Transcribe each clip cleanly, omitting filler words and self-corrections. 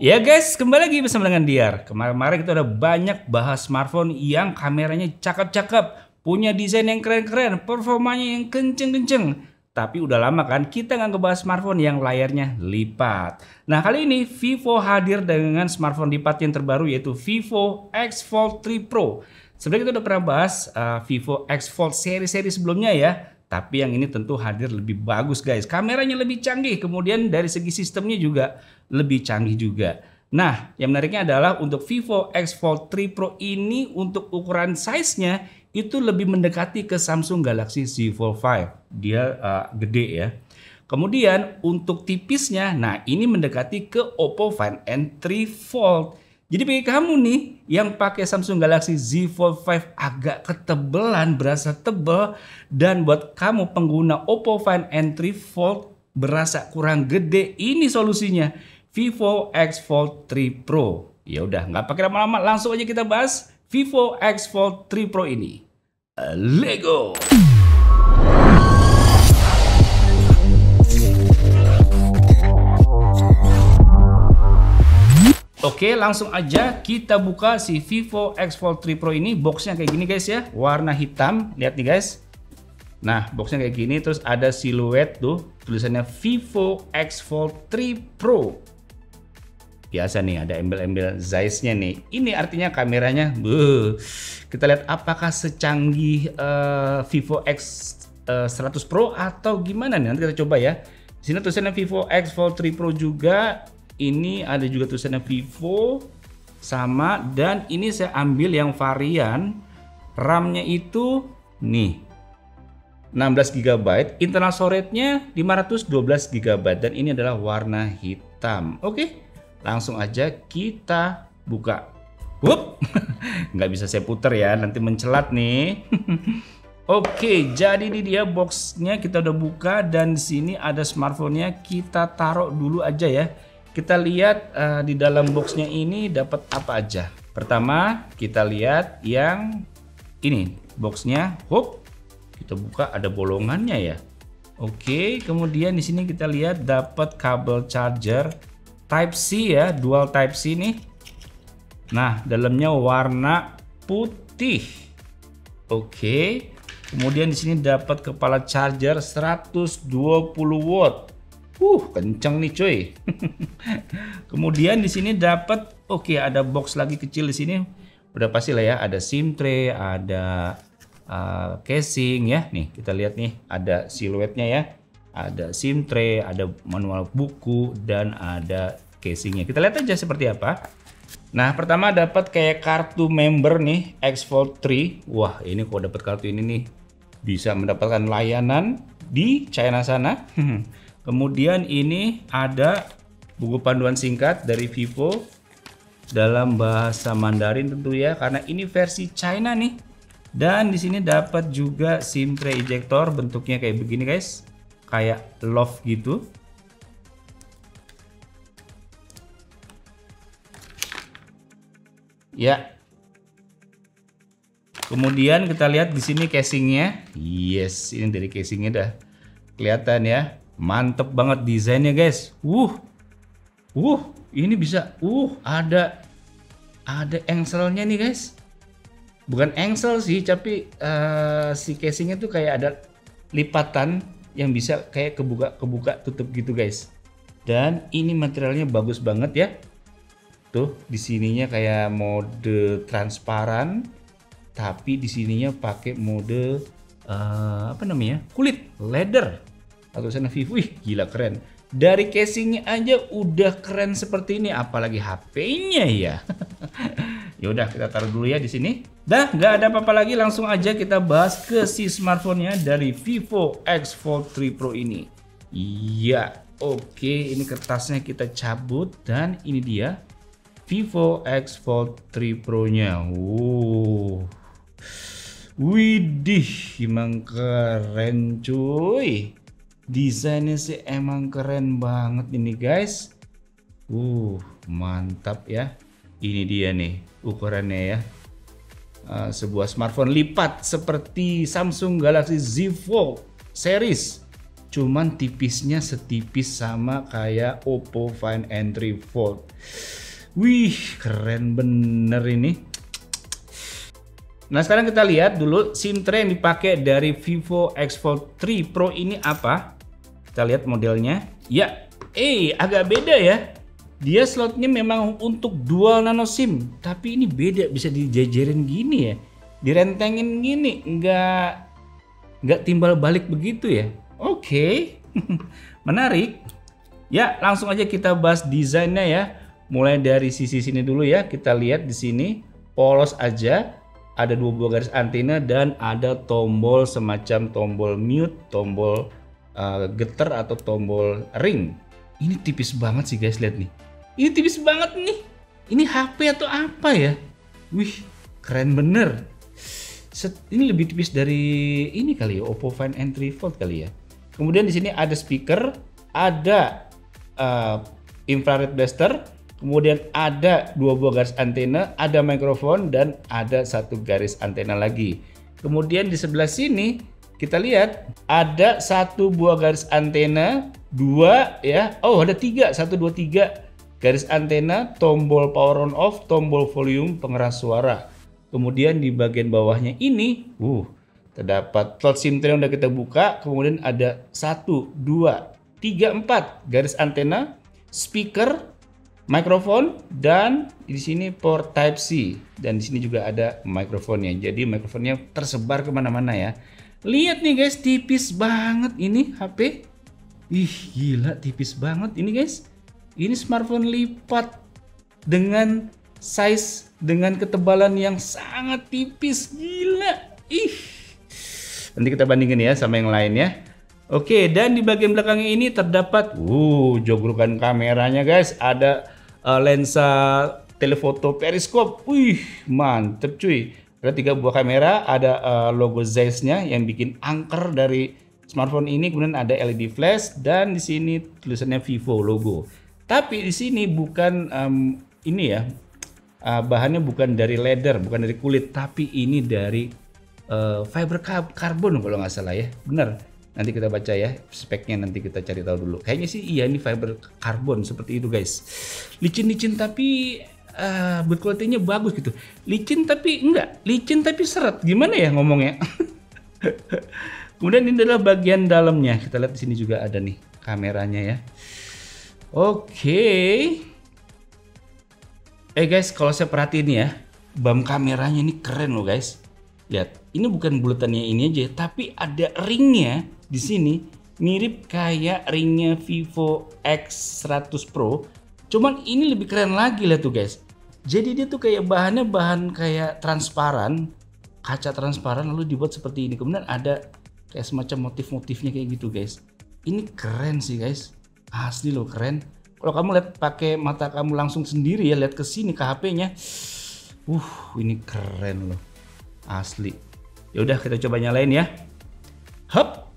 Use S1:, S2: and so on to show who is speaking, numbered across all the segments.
S1: Ya guys, kembali lagi bersama dengan Diar. Kemarin-kemarin kita udah banyak bahas smartphone yang kameranya cakep-cakep, punya desain yang keren-keren, performanya yang kenceng-kenceng. Tapi udah lama kan kita nggak ngebahas smartphone yang layarnya lipat. Nah kali ini Vivo hadir dengan smartphone lipat yang terbaru yaitu Vivo X Fold 3 Pro. Sebenarnya kita udah pernah bahas Vivo X Fold seri-seri sebelumnya ya. Tapi yang ini tentu hadir lebih bagus guys. Kameranya lebih canggih, kemudian dari segi sistemnya juga lebih canggih juga. Nah, yang menariknya adalah untuk Vivo X Fold 3 Pro ini untuk ukuran size-nya itu lebih mendekati ke Samsung Galaxy Z Fold 5. Dia gede ya. Kemudian untuk tipisnya, nah ini mendekati ke Oppo Find N3 Fold. Jadi bagi kamu nih yang pakai Samsung Galaxy Z Fold 5 agak ketebelan, berasa tebel, dan buat kamu pengguna Oppo Find N3 Fold berasa kurang gede, ini solusinya Vivo X Fold 3 Pro. Ya udah, nggak pakai lama-lama, langsung aja kita bahas Vivo X Fold 3 Pro ini. Lego. Oke, langsung aja kita buka si Vivo X Fold 3 Pro ini. Boxnya kayak gini guys ya, warna hitam. Lihat nih guys. Nah, boxnya kayak gini, terus ada siluet tuh, tulisannya Vivo X Fold 3 Pro. Biasa nih, ada embel-embel Zeiss-nya nih. Ini artinya kameranya, kita lihat apakah secanggih Vivo X 100 Pro atau gimana nih? Nanti kita coba ya. Di sini tulisannya Vivo X Fold 3 Pro juga. Ini ada juga tulisannya Vivo sama, dan ini saya ambil yang varian RAM-nya itu nih 16 GB, internal storage-nya 512 GB, dan ini adalah warna hitam. Oke, langsung aja kita buka. Nggak bisa saya putar ya, nanti mencelat nih. Oke, jadi ini dia boxnya kita udah buka, dan di sini ada smartphone-nya. Kita taruh dulu aja ya. Kita lihat di dalam boxnya ini dapat apa aja. Pertama kita lihat yang ini boxnya. Kita buka, ada bolongannya ya. Oke, kemudian di sini kita lihat dapat kabel charger Type C ya, dual Type C nih. Nah, dalamnya warna putih. Oke, kemudian di sini dapat kepala charger 120 watt. Kenceng nih cuy. Kemudian di sini dapat ada box lagi kecil di sini. Udah pasti lah ya, ada SIM tray, ada casing ya. Nih, kita lihat nih, ada siluetnya ya. Ada SIM tray, ada manual buku, dan ada casingnya. Kita lihat aja seperti apa. Nah, pertama dapat kayak kartu member nih, X Fold 3. Wah, ini kalau dapat kartu ini nih bisa mendapatkan layanan di China sana. Kemudian ini ada buku panduan singkat dari Vivo dalam bahasa Mandarin tentu ya, karena ini versi China nih. Dan di sini dapat juga SIM tray ejector, bentuknya kayak begini guys, kayak love gitu. Ya. Kemudian kita lihat di sini casingnya. Yes, ini dari casingnya dah kelihatan ya. Mantep banget desainnya guys. Ini bisa. Ada engselnya nih guys. Bukan engsel sih, tapi si casingnya tuh kayak ada lipatan yang bisa kayak kebuka tutup gitu guys. Dan ini materialnya bagus banget ya. Tuh di sininya kayak mode transparan, tapi di sininya pakai mode kulit leather. Atau sana Vivo, gila keren. Dari casingnya aja udah keren seperti ini, apalagi HP-nya ya. Yaudah, kita taruh dulu ya di sini. Dah, nggak ada apa-apa lagi, langsung aja kita bahas ke si smartphone-nya dari Vivo X Fold 3 Pro ini. Iya, oke, ini kertasnya kita cabut, dan ini dia Vivo X Fold 3 Pro-nya. Widih, emang keren cuy. Desainnya sih emang keren banget ini guys. Mantap ya. Ini dia nih ukurannya ya. Sebuah smartphone lipat seperti Samsung Galaxy Z Fold series. cuman tipisnya setipis sama kayak Oppo Find N3 Fold. Wih, keren bener ini. Nah, sekarang kita lihat dulu SIM tray yang dipakai dari Vivo X Fold 3 Pro ini apa. Kita lihat modelnya. Ya, agak beda ya. Dia slotnya memang untuk dual nano SIM, tapi ini beda, bisa dijajarin gini ya. Direntengin gini, nggak timbal balik begitu ya. Oke. Menarik. Ya, langsung aja kita bahas desainnya ya. Mulai dari sisi sini dulu ya. Kita lihat di sini polos aja. Ada 2 buah garis antena dan ada tombol semacam tombol mute, tombol getter atau tombol ring. Ini tipis banget sih guys, lihat nih. Ini tipis banget nih. Ini HP atau apa ya? Wih, keren bener. Ini lebih tipis dari ini kali ya, Oppo Find N3 Fold kali ya. Kemudian di sini ada speaker, ada infrared blaster. Kemudian ada 2 buah garis antena, ada mikrofon, dan ada 1 garis antena lagi. Kemudian di sebelah sini kita lihat ada 1 buah garis antena, 2 ya. Oh, ada 3, 1, 2, 3 garis antena, tombol power on off, tombol volume, pengeras suara. Kemudian di bagian bawahnya ini, terdapat slot SIM tray yang udah kita buka. Kemudian ada 1, 2, 3, 4 garis antena, speaker, mikrofon, dan di sini port Type C, dan di sini juga ada mikrofonnya. Jadi mikrofonnya tersebar kemana-mana ya. Lihat nih guys, tipis banget ini HP. Ih, gila tipis banget ini guys. Ini smartphone lipat dengan size, dengan ketebalan yang sangat tipis, gila. Ih, nanti kita bandingin ya sama yang lain ya. Oke, dan di bagian belakangnya ini terdapat jogrokan kameranya guys. Ada lensa telefoto periskop. Wih, mantep cuy. Ada 3 buah kamera, ada logo Zeiss-nya yang bikin angker dari smartphone ini. Kemudian ada LED flash dan di sini tulisannya Vivo logo. Tapi di sini bukan ini ya. Bahannya bukan dari leather, bukan dari kulit, tapi ini dari fiber karbon kalau nggak salah ya. Bener. Nanti kita baca ya speknya, nanti kita cari tahu dulu. Kayaknya sih iya ini fiber karbon seperti itu guys. Licin-licin tapi build quality-nya bagus gitu. Licin tapi enggak, licin tapi seret. Gimana ya ngomongnya? Kemudian ini adalah bagian dalamnya. Kita lihat di sini juga ada nih kameranya ya. Oke. Guys, kalau saya perhatiin ya, BAM kameranya ini keren loh guys. Lihat, ini bukan bulatannya ini aja, tapi ada ringnya di sini, mirip kayak ringnya Vivo X100 Pro. Cuman ini lebih keren lagi lah tuh guys. Jadi dia tuh kayak bahannya bahan kayak transparan, kaca transparan lalu dibuat seperti ini. Kemudian ada kayak semacam motif-motifnya kayak gitu guys. Ini keren sih guys, asli loh keren. Kalau kamu lihat pakai mata kamu langsung sendiri ya, lihat ke sini ke HP-nya, ini keren loh. Asli. Ya udah kita coba nyalain ya. Hup.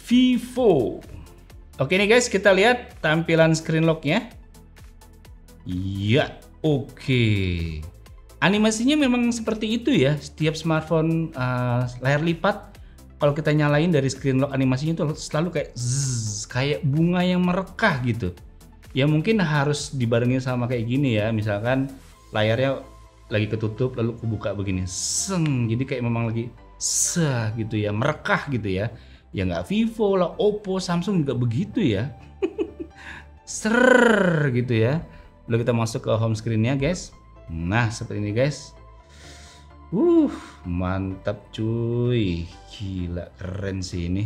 S1: Vivo. Oke nih guys, kita lihat tampilan screen lock-nya. Iya, oke. Animasinya memang seperti itu ya. Setiap smartphone layar lipat, kalau kita nyalain dari screen lock, animasinya itu selalu kayak zzz, kayak bunga yang merekah gitu. Ya mungkin harus dibarengin sama kayak gini ya, misalkan layarnya lagi ketutup lalu kebuka begini, seng, jadi kayak memang lagi gitu ya, merekah gitu ya. Ya nggak Vivo lah, Oppo, Samsung juga begitu ya. Ser gitu ya. Lalu kita masuk ke home screen-nya guys. Nah seperti ini guys. Mantap cuy, gila keren sih ini.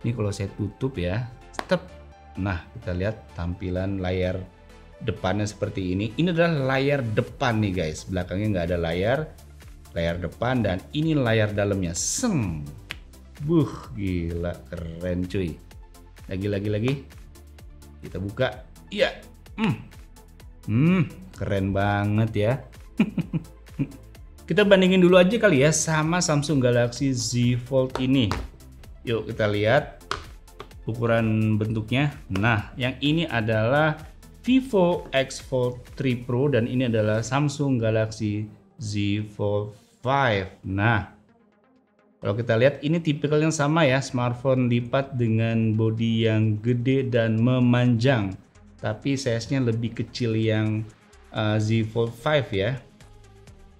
S1: Ini kalau saya tutup ya, step. Nah kita lihat tampilan layar depannya seperti ini. Ini adalah layar depan nih guys, belakangnya nggak ada layar depan, dan ini layar dalamnya. Seng, gila keren cuy. Lagi kita buka. Iya, keren banget ya. Kita bandingin dulu aja kali ya sama Samsung Galaxy Z Fold ini. Yuk kita lihat ukuran bentuknya. Nah, yang ini adalah Vivo X Fold 3 Pro dan ini adalah Samsung Galaxy Z Fold 5. Nah, Kalau kita lihat ini tipikal yang sama ya, smartphone lipat dengan bodi yang gede dan memanjang. Tapi size-nya lebih kecil yang Z Fold 5 ya.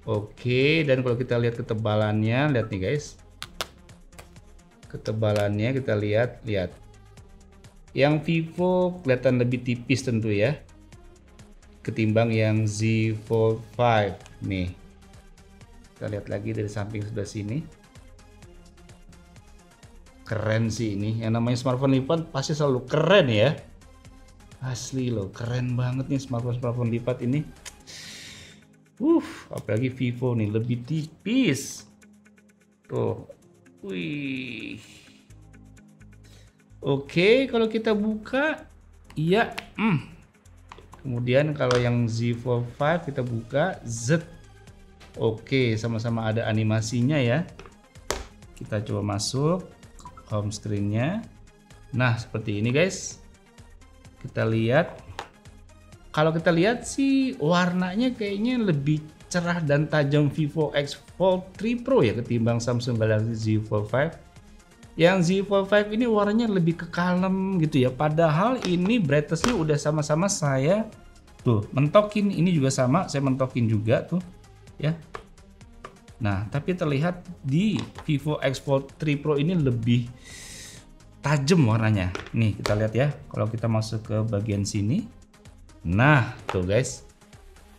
S1: Oke, dan kalau kita lihat ketebalannya, lihat nih guys. Ketebalannya kita lihat. Yang Vivo kelihatan lebih tipis tentu ya. Ketimbang yang Z Fold 5 nih. Kita lihat lagi dari samping sebelah sini. Keren sih ini, yang namanya smartphone lipat pasti selalu keren ya. Asli loh, keren banget nih smartphone lipat ini. Apalagi Vivo nih lebih tipis. Tuh. Wih. Oke, kalau kita buka iya. Kemudian kalau yang Z Fold 5 kita buka Z. Oke, sama-sama ada animasinya ya. Kita coba masuk home screen-nya. Nah, seperti ini guys. Kita lihat. Kalau kita lihat sih warnanya kayaknya lebih cerah dan tajam Vivo X Fold 3 Pro ya ketimbang Samsung Galaxy Z Fold 5. Yang Z Fold 5 ini warnanya lebih ke kalem gitu ya. Padahal ini brightness-nya udah sama-sama saya tuh mentokin. Ini juga sama, saya mentokin juga tuh ya. Nah, tapi terlihat di Vivo X Fold 3 Pro ini lebih tajam warnanya. Nih, kita lihat ya. Kalau kita masuk ke bagian sini. Nah, tuh guys.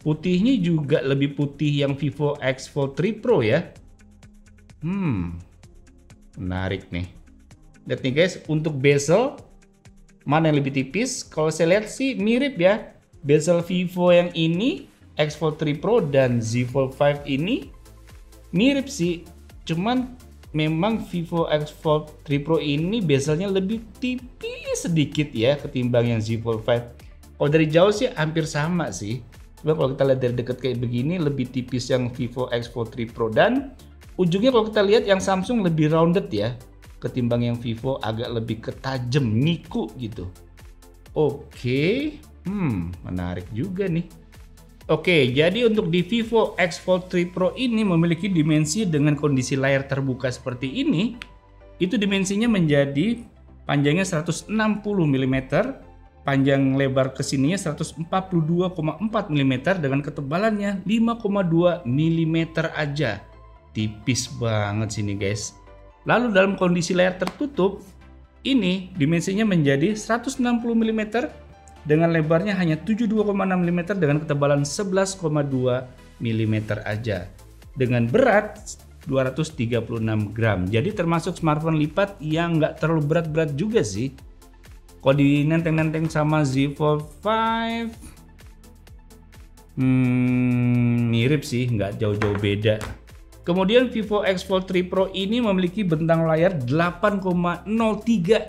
S1: Putihnya juga lebih putih yang Vivo X Fold 3 Pro ya. Menarik nih. Lihat nih guys, untuk bezel mana yang lebih tipis? Kalau saya lihat sih mirip ya. Bezel Vivo yang ini X Fold 3 Pro dan Z Fold 5 ini mirip sih, cuman memang Vivo X Fold 3 Pro ini bezelnya lebih tipis sedikit ya ketimbang yang Z Fold 5. Kalau dari jauh sih hampir sama sih. Coba kalau kita lihat dari dekat kayak begini lebih tipis yang Vivo X Fold 3 Pro dan ujungnya kalau kita lihat yang Samsung lebih rounded ya ketimbang yang Vivo agak lebih ketajam, niku gitu. Oke, menarik juga nih. Oke, jadi untuk di Vivo X Fold 3 Pro ini memiliki dimensi dengan kondisi layar terbuka seperti ini. Itu dimensinya menjadi panjangnya 160 mm, panjang lebar kesininya 142,4 mm dengan ketebalannya 5,2 mm aja. Tipis banget sini guys. Lalu dalam kondisi layar tertutup, ini dimensinya menjadi 160 mm dengan lebarnya hanya 72,6 mm dengan ketebalan 11,2 mm aja. Dengan berat 236 gram. Jadi termasuk smartphone lipat yang nggak terlalu berat-berat juga sih. Kalau di nenteng-nenteng sama Z Fold 5 mirip sih, nggak jauh-jauh beda. Kemudian Vivo X Fold 3 Pro ini memiliki bentang layar 8,03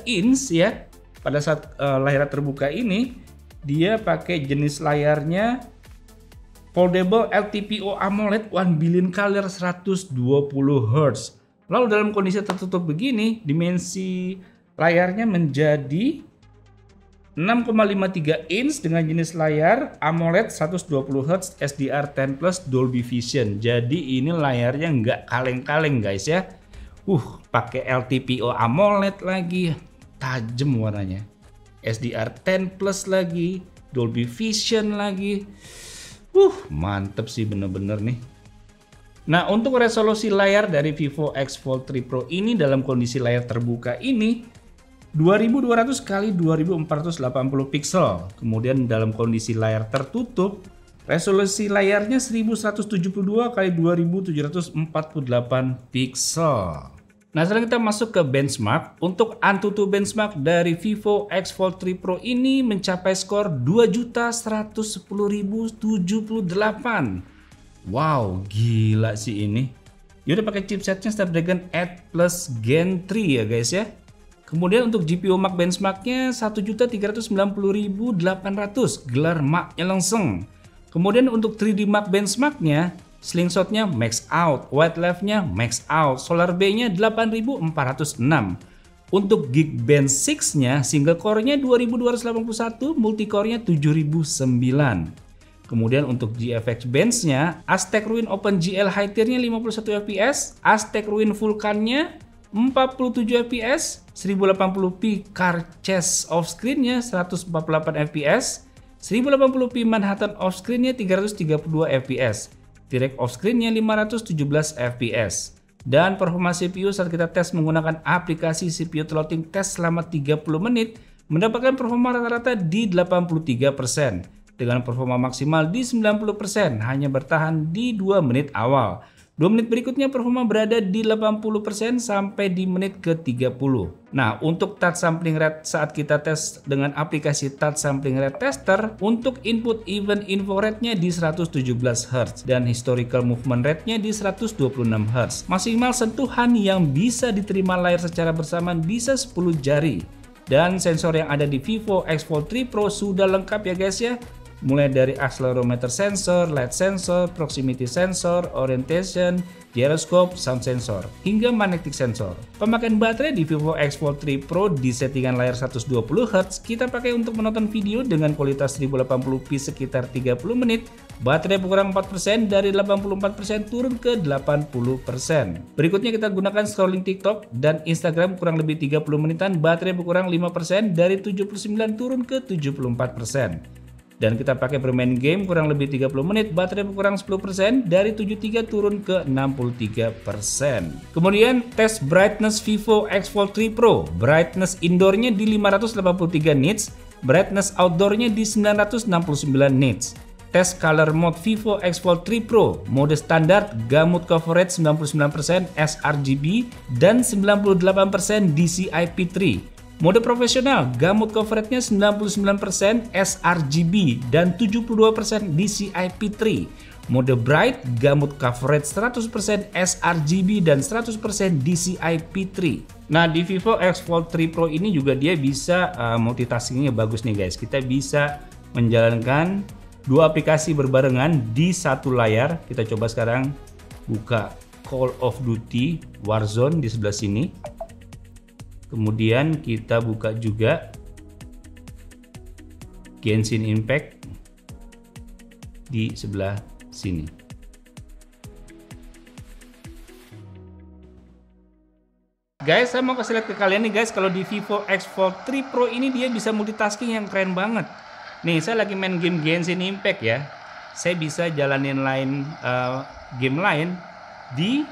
S1: inch ya. Pada saat layar terbuka ini dia pakai jenis layarnya foldable LTPO AMOLED 1 billion color 120 Hz. Lalu dalam kondisi tertutup begini dimensi layarnya menjadi 6,53 inch dengan jenis layar AMOLED 120 Hz SDR10 Plus Dolby Vision. Jadi ini layarnya nggak kaleng-kaleng guys ya. Pakai LTPO AMOLED lagi. Tajam warnanya. SDR10 Plus lagi, Dolby Vision lagi. Mantep sih bener-bener nih. Nah, untuk resolusi layar dari Vivo X Fold 3 Pro ini dalam kondisi layar terbuka ini 2200 x 2480 pixel. Kemudian dalam kondisi layar tertutup resolusi layarnya 1172 x 2748 pixel. Nah, sekarang kita masuk ke benchmark. Untuk AnTuTu benchmark dari Vivo X Fold 3 Pro ini mencapai skor 2.110.078. Wow, gila sih ini. Dia udah pakai chipsetnya Snapdragon 8 Plus Gen 3 ya guys ya. Kemudian untuk GPU Mark benchmarknya 1.390.800, gelar Marknya langsung. Kemudian untuk 3D Mark benchmarknya slingshotnya max out, wide left-nya max out, solar bay-nya 8406. Untuk Geekbench 6-nya single core-nya 2281, multi core-nya 7009. Kemudian untuk GFX bench-nya, Aztec Ruin OpenGL high tier-nya 51 fps, Aztec Ruin Vulkan-nya 47 fps, 1080p car chase off screen-nya 148 fps, 1080p Manhattan off screen-nya 332 fps, T-Rex off screen-nya 517 fps. Dan performa CPU saat kita tes menggunakan aplikasi CPU throttling test selama 30 menit mendapatkan performa rata-rata di 83%. Dengan performa maksimal di 90%, hanya bertahan di 2 menit awal. 2 menit berikutnya performa berada di 80% sampai di menit ke-30. Nah, untuk touch sampling rate saat kita tes dengan aplikasi touch sampling rate tester, untuk input event info rate-nya di 117 Hz dan historical movement rate-nya di 126 Hz. Maksimal sentuhan yang bisa diterima layar secara bersamaan bisa 10 jari. Dan sensor yang ada di Vivo X Fold 3 Pro sudah lengkap ya guys ya. Mulai dari accelerometer sensor, light sensor, proximity sensor, orientation, gyroscope, sound sensor, hingga magnetic sensor. Pemakaian baterai di Vivo X Fold 3 Pro di settingan layar 120 Hz kita pakai untuk menonton video dengan kualitas 1080p sekitar 30 menit. Baterai berkurang 4% dari 84% turun ke 80%. Berikutnya kita gunakan scrolling TikTok dan Instagram kurang lebih 30 menitan, baterai berkurang 5% dari 79 turun ke 74%. Dan kita pakai bermain game kurang lebih 30 menit, baterai berkurang 10% dari 73 turun ke 63%. Kemudian tes brightness Vivo X Fold 3 Pro. Brightness indoornya di 583 nits, brightness outdoornya di 969 nits. Tes color mode Vivo X Fold 3 Pro. Mode standar gamut coverage 99% sRGB dan 98% DCI-P3. Mode profesional, gamut coverage-nya 99% sRGB dan 72% DCI-P3. Mode bright, gamut coverage 100% sRGB dan 100% DCI-P3. Nah, di Vivo X Fold 3 Pro ini juga dia bisa multitaskingnya bagus nih guys. Kita bisa menjalankan dua aplikasi berbarengan di satu layar. Kita coba sekarang buka Call of Duty Warzone di sebelah sini. Kemudian kita buka juga Genshin Impact di sebelah sini. Guys, saya mau kasih lihat ke kalian nih guys, kalau di Vivo X Fold 3 Pro ini dia bisa multitasking yang keren banget. Nih, saya lagi main game Genshin Impact ya. Saya bisa jalanin game lain di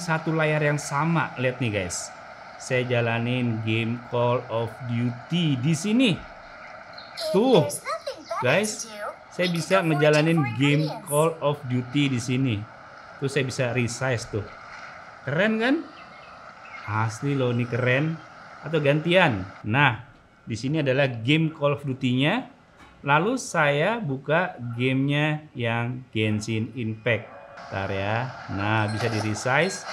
S1: satu layar yang sama. Lihat nih guys. Saya jalanin game Call of Duty di sini. Tuh, guys, saya bisa ngejalanin game Call of Duty di sini. Tuh saya bisa resize tuh. Keren kan? Asli loh, ini keren. Atau gantian. Nah, di sini adalah game Call of Duty-nya. Lalu saya buka gamenya yang Genshin Impact. Bentar ya. Nah, bisa di resize.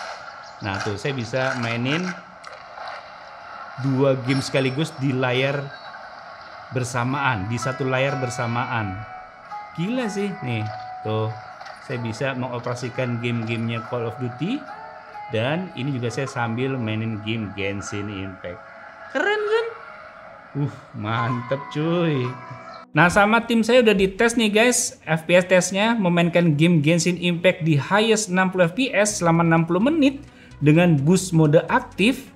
S1: Nah, tuh saya bisa mainin dua game sekaligus di layar bersamaan, di satu layar bersamaan. Gila sih nih, tuh saya bisa mengoperasikan game-gamenya Call of Duty dan ini juga saya sambil mainin game Genshin Impact. Keren kan? Mantep cuy. Nah, sama tim saya udah dites nih guys, FPS testnya memainkan game Genshin Impact di highest 60 fps selama 60 menit dengan boost mode aktif.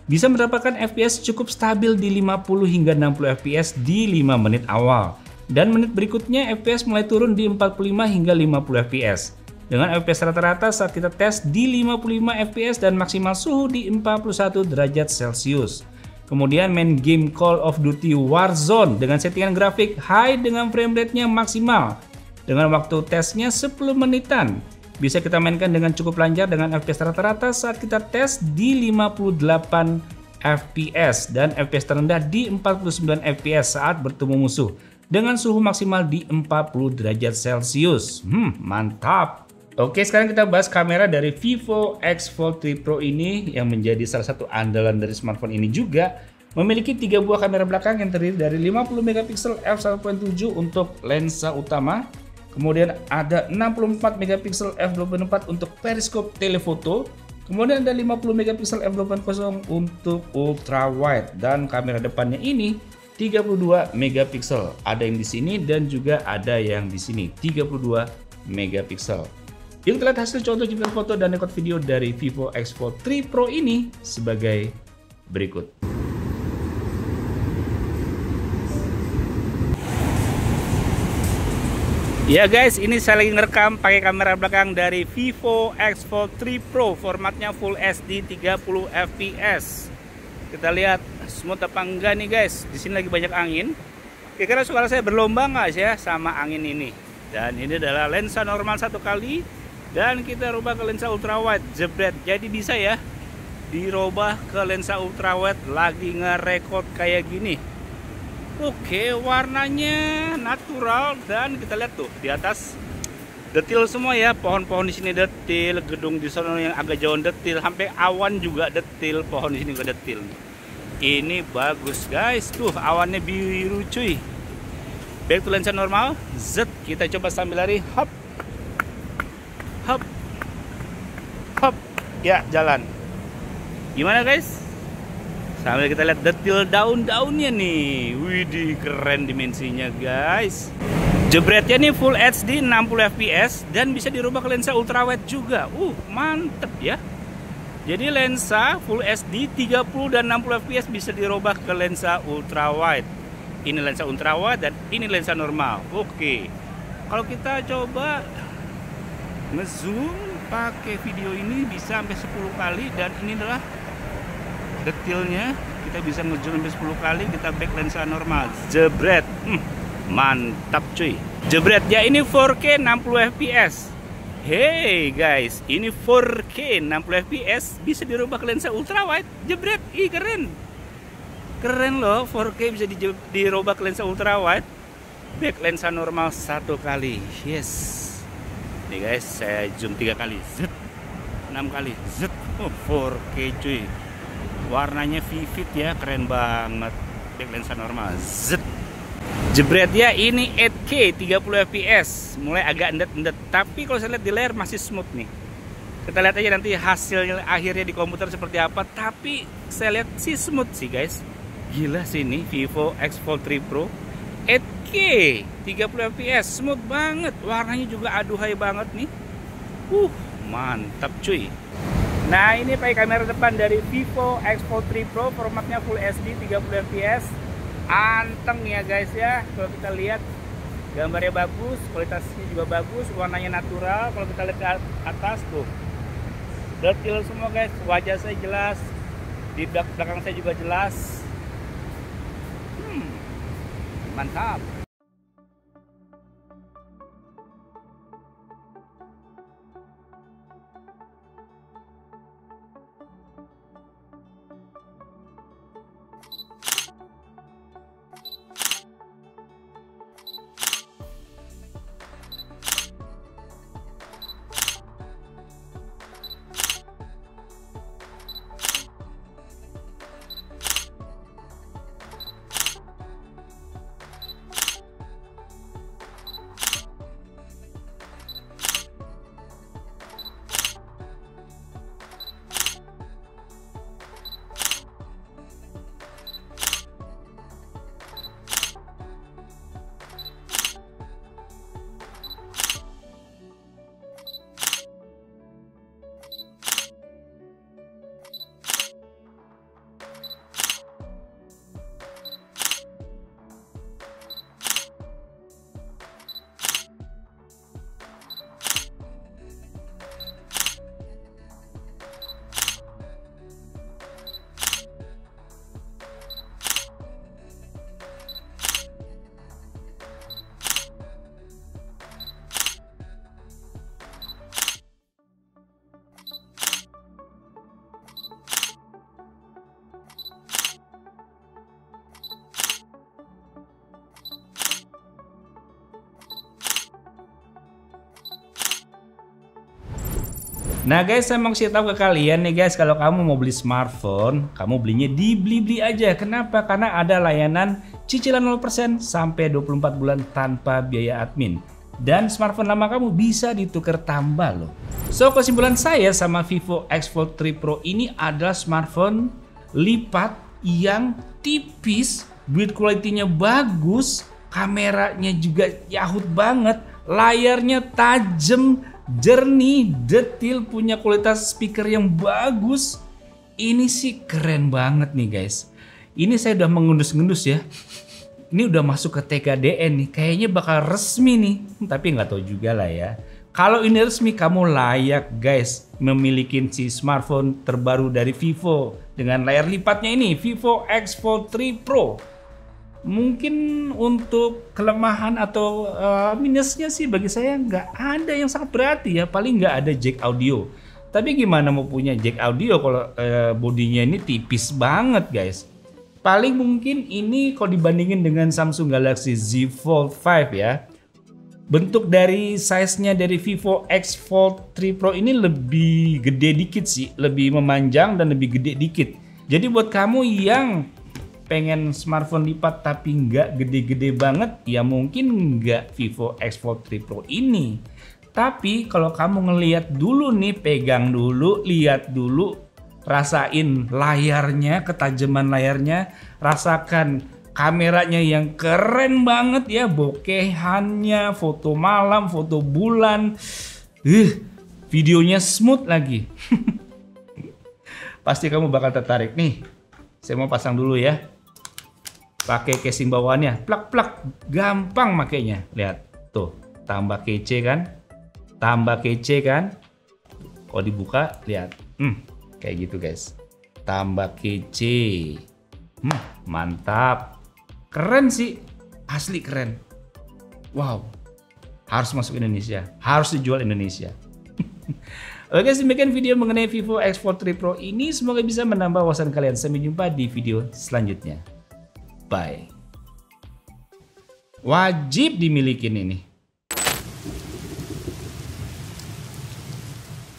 S1: Bisa mendapatkan FPS cukup stabil di 50 hingga 60 FPS di 5 menit awal. Dan menit berikutnya FPS mulai turun di 45 hingga 50 FPS. Dengan FPS rata-rata saat kita tes di 55 FPS dan maksimal suhu di 41 derajat Celcius. Kemudian main game Call of Duty Warzone dengan settingan grafik high dengan frame rate-nya maksimal. Dengan waktu tesnya 10 menitan. Bisa kita mainkan dengan cukup lancar dengan FPS rata-rata saat kita tes di 58 FPS dan FPS terendah di 49 FPS saat bertemu musuh dengan suhu maksimal di 40 derajat Celcius. Mantap. Oke, sekarang kita bahas kamera dari Vivo X Fold 3 Pro ini yang menjadi salah satu andalan dari smartphone ini juga. Memiliki 3 buah kamera belakang yang terdiri dari 50 megapiksel f1.7 untuk lensa utama. Kemudian ada 64 megapiksel f2.4 untuk periskop telefoto. Kemudian ada 50 megapiksel f2.0 untuk ultra wide. Dan kamera depannya ini 32 megapiksel. Ada yang di sini dan juga ada yang di sini 32 megapiksel. Yuk kita lihat hasil contoh jumlah foto dan rekod video dari Vivo X Fold 3 Pro ini sebagai berikut. Ya guys, ini saya lagi ngerekam pakai kamera belakang dari Vivo X Fold 3 Pro, formatnya Full HD 30 fps. Kita lihat smooth apa enggak nih guys. Di sini lagi banyak angin. Kira-kira suara saya berlomba nggak ya sama angin ini? Dan ini adalah lensa normal 1 kali dan kita rubah ke lensa ultrawide, jebret. Jadi bisa ya dirubah ke lensa ultrawide lagi ngerekod kayak gini. Oke, warnanya natural dan kita lihat tuh di atas detail semua ya. Pohon-pohon di sini detail, gedung di sana yang agak jauh detail, sampai awan juga detail, pohon di sini juga detail. Ini bagus guys, tuh awannya biru cuy. Back to lensa normal, zet, kita coba sambil lari, hop, hop, hop, ya jalan. Gimana guys? Sambil kita lihat detail daun-daunnya nih. Widih, keren dimensinya guys. Jebretnya nih Full HD 60 fps dan bisa dirubah ke lensa ultrawide juga. Mantep ya. Jadi lensa Full HD 30 dan 60 fps bisa dirubah ke lensa ultrawide. Ini lensa ultrawide dan ini lensa normal. Oke. Kalau kita coba ngezoom pakai video ini bisa sampai 10 kali dan ini adalah detailnya, kita bisa ngezoom sampai 10 kali, kita back lensa normal, jebret. Mantap cuy. Jebretnya ini 4K 60 fps. Hey guys, ini 4K 60 fps bisa dirubah ke lensa ultrawide, jebret. Ih, keren. Keren loh, 4K bisa dirubah ke lensa ultrawide. Back lensa normal 1 kali. Yes. Nih guys, saya zoom 3 kali, zet. 6 kali, zet. 4K cuy. Warnanya vivid ya, keren banget. Back lensa normal, zet. Jebretnya ini 8K 30 fps, mulai agak endet-endet, tapi kalau saya lihat di layar masih smooth nih. Kita lihat aja nanti hasilnya akhirnya di komputer seperti apa, tapi saya lihat sih smooth sih guys. Gila sih ini Vivo X Fold 3 Pro 8K 30 fps, smooth banget. Warnanya juga aduhai banget nih. Mantap cuy. Nah, ini pakai kamera depan dari Vivo X Fold 3 Pro, formatnya Full HD 30 fps. Anteng ya guys ya. Kalau kita lihat gambarnya bagus, kualitasnya juga bagus, warnanya natural. Kalau kita lihat ke atas tuh detail semua guys. Wajah saya jelas, di belakang saya juga jelas. Mantap. Nah guys, saya mau kasih tahu ke kalian nih guys, kalau kamu mau beli smartphone, kamu belinya di Blibli aja. Kenapa? Karena ada layanan cicilan 0% sampai 24 bulan tanpa biaya admin. Dan smartphone lama kamu bisa ditukar tambah loh. So, kesimpulan saya sama Vivo X Fold 3 Pro ini adalah smartphone lipat yang tipis, build quality-nya bagus, kameranya juga yahut banget, layarnya tajam, jernih, detail, punya kualitas speaker yang bagus. Ini sih keren banget nih guys. Ini saya udah mengendus-ngendus ya. Ini udah masuk ke TKDN nih, kayaknya bakal resmi nih. Tapi nggak tahu juga lah ya. Kalau ini resmi, kamu layak guys memiliki si smartphone terbaru dari Vivo dengan layar lipatnya ini, Vivo X Fold 3 Pro. Mungkin untuk kelemahan atau minusnya sih bagi saya nggak ada yang sangat berarti ya, paling nggak ada jack audio. Tapi gimana mau punya jack audio kalau bodinya ini tipis banget guys. Paling mungkin ini kalau dibandingin dengan Samsung Galaxy Z Fold 5 ya. Bentuk dari size-nya dari Vivo X Fold 3 Pro ini lebih gede dikit sih, lebih memanjang dan lebih gede dikit. Jadi buat kamu yang pengen smartphone lipat tapi nggak gede-gede banget, ya mungkin nggak Vivo X Fold 3 Pro ini. Tapi kalau kamu ngelihat dulu nih, pegang dulu, lihat dulu, rasain layarnya, ketajaman layarnya, rasakan kameranya yang keren banget ya, bokehannya, foto malam, foto bulan, videonya smooth lagi. Pasti kamu bakal tertarik nih. Saya mau pasang dulu ya. Pakai casing bawaannya, plak-plak, gampang makainya. Lihat, tuh, tambah kece kan? Tambah kece kan? Kalau dibuka, lihat, kayak gitu guys. Tambah kece, mantap. Keren sih, asli keren. Wow, harus masuk Indonesia, harus dijual Indonesia. Oke, demikian video mengenai Vivo X Fold 3 Pro ini. Semoga bisa menambah wawasan kalian. Sampai jumpa di video selanjutnya. Bye. Wajib dimiliki ini.